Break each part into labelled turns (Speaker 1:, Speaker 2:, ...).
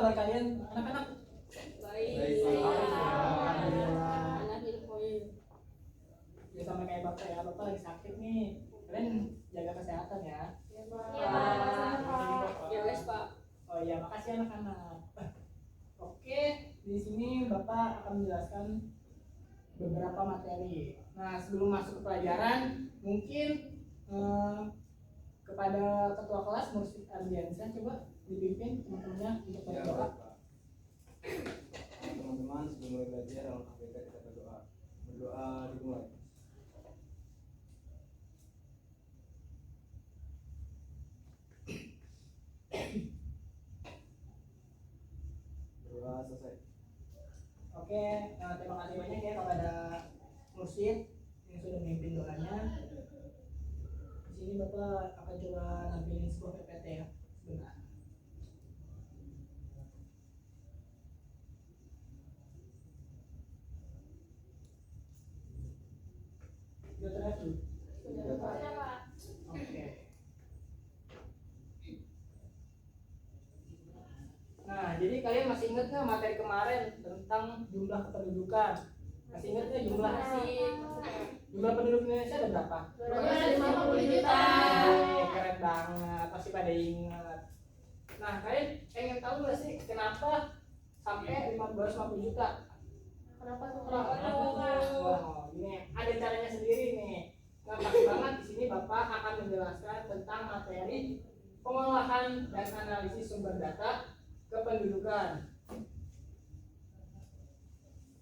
Speaker 1: kabar kalian anak-anak?
Speaker 2: Baik.
Speaker 1: Alhamdulillah. Ya sama kayak bapak ya, bapak lagi sakit nih. Kalian jaga kesehatan ya.
Speaker 2: Iya, Pak.
Speaker 1: Ya wes Pak. Oh iya, makasih anak-anak. Oke, di sini bapak akan menjelaskan beberapa materi. Nah, sebelum masuk ke pelajaran, mungkin kepada ketua kelas Mursyid Ardiansyah coba dipimpin teman-temannya untuk berdoa.
Speaker 3: Teman-teman, sebelum mulai belajar, alangkah baiknya kita berdoa. Berdoa dimulai. Berdoa selesai.
Speaker 1: Oke, terima kasih banyak ya kepada Mursyid yang sudah memimpin doanya. Di sini bapak akan coba nampilin sebuah PPT ya, sebentar. Sudah terlihat belum?
Speaker 2: Sudah, Pak.
Speaker 1: Oke. Nah, jadi kalian masih ingat nggak materi kemarin tentang jumlah kependudukan? Masih ingat nggak jumlah jumlah penduduk Indonesia ada berapa?
Speaker 2: 250 juta.
Speaker 1: Keren banget, pasti pada ingat. Nah, kalian pengen tahu nggak sih kenapa sampai 250 juta?
Speaker 2: Kenapa tuh?
Speaker 1: Oh, ini ada caranya sendiri nih. Gampang banget. Di sini Bapak akan menjelaskan tentang materi pengolahan dan analisis sumber data kependudukan.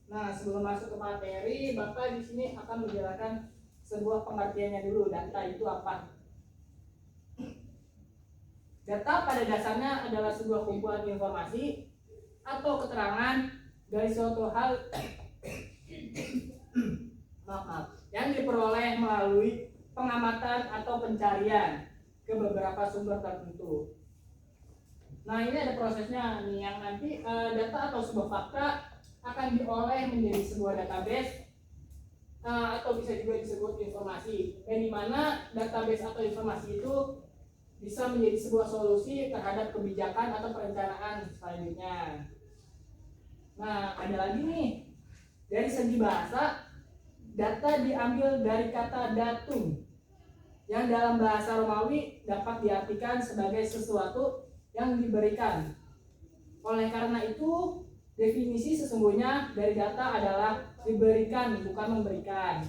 Speaker 1: Nah, sebelum masuk ke materi, Bapak di sini akan menjelaskan sebuah pengertiannya dulu. Data itu apa? Data pada dasarnya adalah sebuah kumpulan informasi atau keterangan dari suatu hal yang diperoleh melalui pengamatan atau pencarian ke beberapa sumber tertentu. Nah, ini ada prosesnya nih, yang nanti data atau sebuah fakta akan diolah menjadi sebuah database atau bisa juga disebut informasi, yang dimana database atau informasi itu bisa menjadi sebuah solusi terhadap kebijakan atau perencanaan selanjutnya. Nah, ada lagi nih, dari segi bahasa, data diambil dari kata datum yang dalam bahasa Romawi dapat diartikan sebagai sesuatu yang diberikan. Oleh karena itu, definisi sesungguhnya dari data adalah diberikan, bukan memberikan.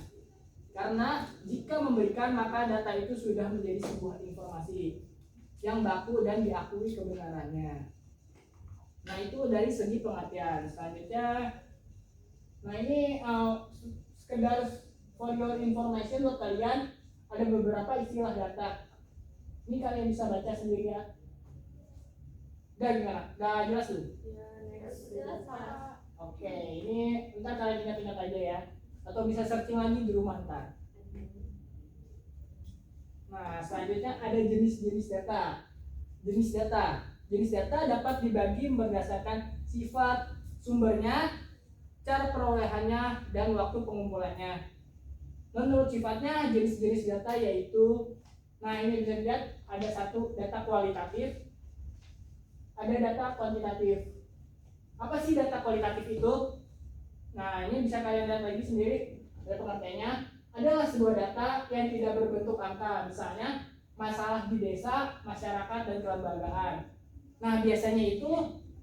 Speaker 1: Karena jika memberikan, maka data itu sudah menjadi sebuah informasi yang baku dan diakui kebenarannya. Nah, itu dari segi pengertian. Selanjutnya, nah ini sekedar for your information buat kalian, ada beberapa istilah data. Ini kalian bisa baca sendiri ya. Udah gimana? Udah jelas tuh?
Speaker 2: Jelas, Pak.
Speaker 1: Oke, ini ntar kalian ingat-ingat aja ya. Atau bisa searching lagi di rumah ntar. Nah, selanjutnya ada jenis-jenis data. Jenis data dapat dibagi berdasarkan sifat sumbernya, cara perolehannya, dan waktu pengumpulannya. Menurut sifatnya, jenis-jenis data yaitu, nah ini bisa dilihat, ada satu data kualitatif, ada data kuantitatif. Apa sih data kualitatif itu? Nah, ini bisa kalian lihat lagi sendiri dari pengertiannya. Adalah sebuah data yang tidak berbentuk angka, misalnya masalah di desa, masyarakat, dan kelembagaan. Nah, biasanya itu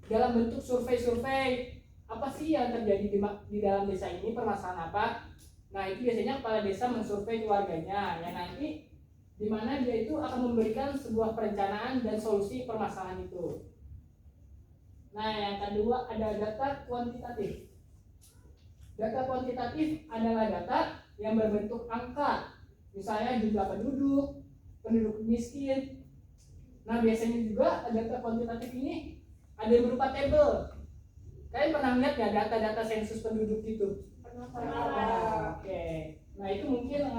Speaker 1: dalam bentuk survei-survei. Apa sih yang terjadi di dalam desa ini, permasalahan apa? Nah, itu biasanya kepala desa mensurvei keluarganya, yang nanti di mana dia itu akan memberikan sebuah perencanaan dan solusi permasalahan itu. Nah, yang kedua ada data kuantitatif. Data kuantitatif adalah data yang berbentuk angka, misalnya jumlah penduduk miskin. Nah, biasanya juga data kuantitatif ini ada yang berupa tabel. Kalian pernah lihat nggak data-data sensus penduduk itu?
Speaker 2: Pernah.
Speaker 1: Oke. Nah, itu mungkin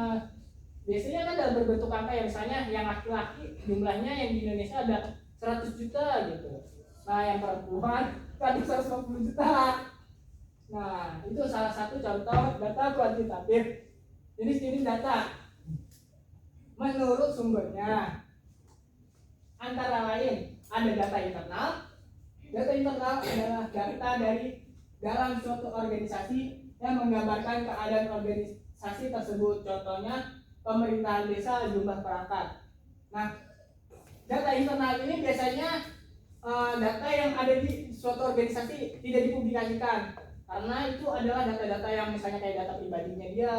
Speaker 1: biasanya kan dalam berbentuk angka ya, misalnya yang laki-laki jumlahnya yang di Indonesia ada 100 juta gitu. Nah, yang perempuan ada 150 juta. Nah, itu salah satu contoh data kuantitatif. Jenis-jenis data menurut sumbernya antara lain ada data internal, Data internal adalah data dari dalam suatu organisasi yang menggambarkan keadaan organisasi tersebut. Contohnya pemerintahan desa, jumlah perangkat. Nah, data internal ini biasanya data yang ada di suatu organisasi tidak dipublikasikan, karena itu adalah data-data yang misalnya kayak data pribadinya dia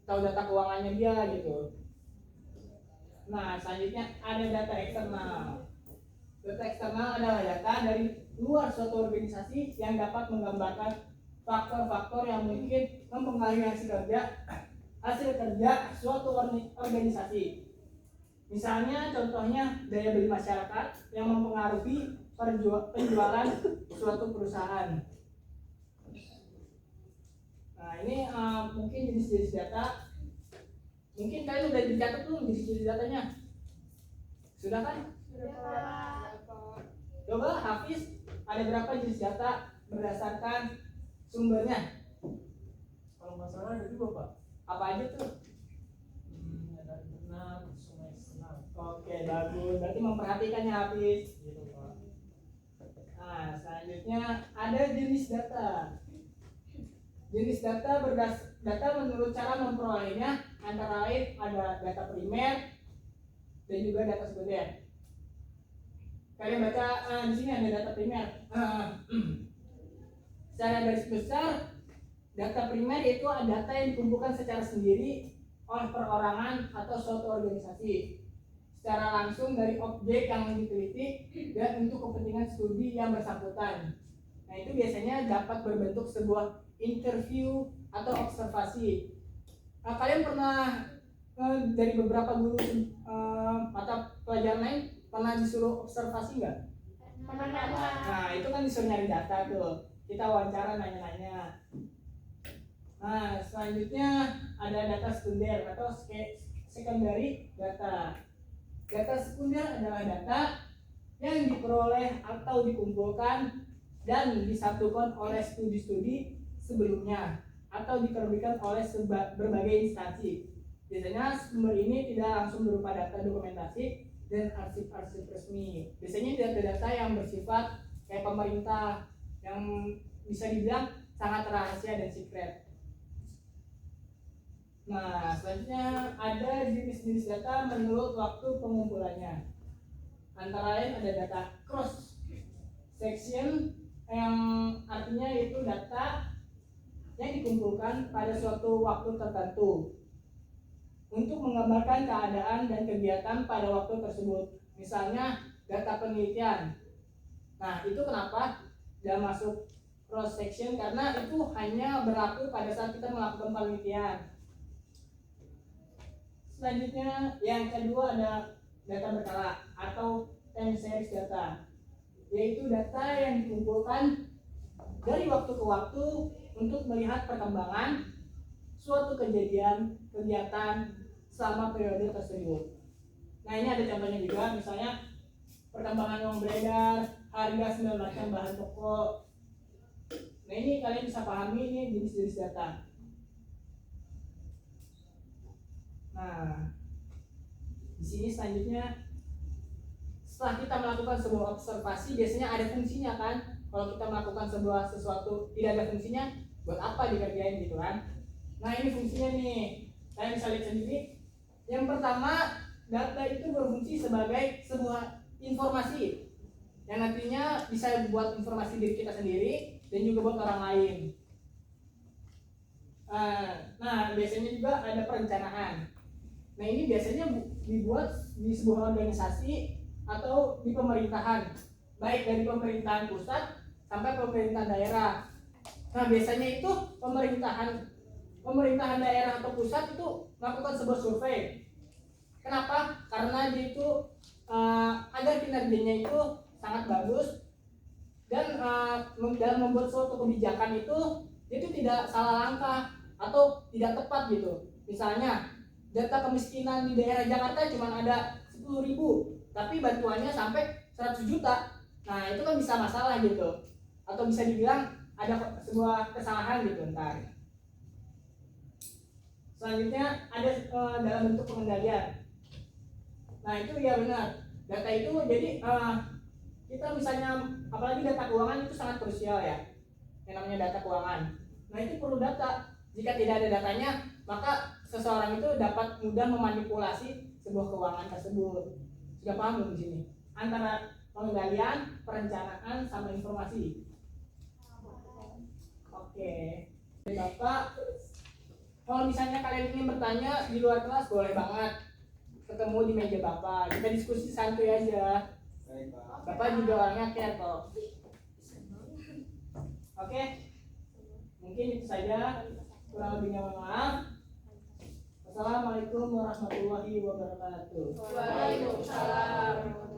Speaker 1: atau data keuangannya dia gitu. Nah, selanjutnya ada data eksternal. Data eksternal adalah data dari luar suatu organisasi yang dapat menggambarkan faktor-faktor yang mungkin mempengaruhi hasil kerja suatu organisasi. Misalnya contohnya daya beli masyarakat yang mempengaruhi penjualan suatu perusahaan. Nah, ini mungkin jenis-jenis data. Mungkin kalian udah dicatat belum jenis-jenis datanya? Sudah kan?
Speaker 2: Sudah, Pak.
Speaker 1: Coba Hafiz, ada berapa jenis data berdasarkan sumbernya?
Speaker 3: Kalau nggak salah ada juga Pak.
Speaker 1: Apa aja tuh?
Speaker 3: Ada internal, sungai eksternal.
Speaker 1: Oke, bagus. Berarti memperhatikannya Hafiz.
Speaker 3: Gitu Pak.
Speaker 1: Nah, selanjutnya ada jenis data. Jenis data data menurut cara memperolehnya antara lain ada data primer dan juga data sekunder. Kalian baca di sini ada data primer. Secara garis besar, data primer itu data yang dikumpulkan secara sendiri oleh perorangan atau suatu organisasi secara langsung dari objek yang diteliti dan untuk kepentingan studi yang bersangkutan. Nah, itu biasanya dapat berbentuk sebuah interview atau observasi. Nah, kalian pernah dari beberapa guru mata pelajaran lain pernah disuruh observasi nggak?
Speaker 2: Pernah.
Speaker 1: Nah, itu kan disuruh nyari data tuh. Kita wawancara nanya-nanya. Nah, selanjutnya ada data sekunder atau secondary data. Data sekunder adalah data yang diperoleh atau dikumpulkan dan disatukan oleh studi-studi sebelumnya atau diterbitkan oleh berbagai instansi. Biasanya sumber ini tidak langsung berupa data dokumentasi dan arsip-arsip resmi. Biasanya data-data yang bersifat kayak pemerintah yang bisa dibilang sangat rahasia dan secret. Nah, selanjutnya ada jenis-jenis data menurut waktu pengumpulannya. Antara lain ada data cross section yang artinya itu data yang dikumpulkan pada suatu waktu tertentu untuk menggambarkan keadaan dan kegiatan pada waktu tersebut. Misalnya data penelitian. Nah, itu kenapa dia masuk cross section, karena itu hanya berlaku pada saat kita melakukan penelitian. Selanjutnya yang kedua ada data berkala atau time series data, yaitu data yang dikumpulkan dari waktu ke waktu untuk melihat perkembangan suatu kejadian kegiatan selama periode tersebut. Nah, ini ada contohnya juga, misalnya perkembangan uang beredar, harga 9 macam bahan pokok. Nah, ini kalian bisa pahami ini jenis-jenis data. Nah, di sini selanjutnya setelah kita melakukan sebuah observasi biasanya ada fungsinya kan. Kalau kita melakukan sesuatu tidak ada fungsinya, buat apa dikerjain gitu kan. Nah, ini fungsinya nih, kalian bisa lihat sendiri. Yang pertama, data itu berfungsi sebagai sebuah informasi yang nantinya bisa buat informasi diri kita sendiri dan juga buat orang lain. Nah, biasanya juga ada perencanaan. Nah, ini biasanya dibuat di sebuah organisasi atau di pemerintahan, baik dari pemerintahan pusat sampai pemerintahan daerah. Nah, biasanya itu pemerintahan daerah atau pusat itu melakukan sebuah survei. Kenapa? Karena dia itu agar kinerjanya itu sangat bagus dan dalam membuat suatu kebijakan itu tidak salah langkah atau tidak tepat gitu. Misalnya data kemiskinan di daerah Jakarta cuma ada 10.000, tapi bantuannya sampai 100 juta. Nah, itu kan bisa masalah gitu, atau bisa dibilang ada sebuah kesalahan gitu ntar. Selanjutnya ada dalam bentuk pengendalian. Nah, itu ya benar, data itu jadi kita misalnya apalagi data keuangan itu sangat krusial ya, yang namanya data keuangan. Nah itu perlu data. Jika tidak ada datanya, maka seseorang itu dapat mudah memanipulasi sebuah keuangan tersebut. Sudah paham belum di sini? Antara pengendalian, perencanaan, sama informasi. Oke. Bapak, kalau misalnya kalian ingin bertanya di luar kelas boleh banget. Ketemu di meja Bapak. Kita diskusi santuy aja.
Speaker 3: Baik, Pak.
Speaker 1: Bapak juga orangnya care kok. Oke. Mungkin itu saja. Kurang lebihnya mohon maaf. Wassalamualaikum warahmatullahi wabarakatuh.
Speaker 2: Waalaikumsalam.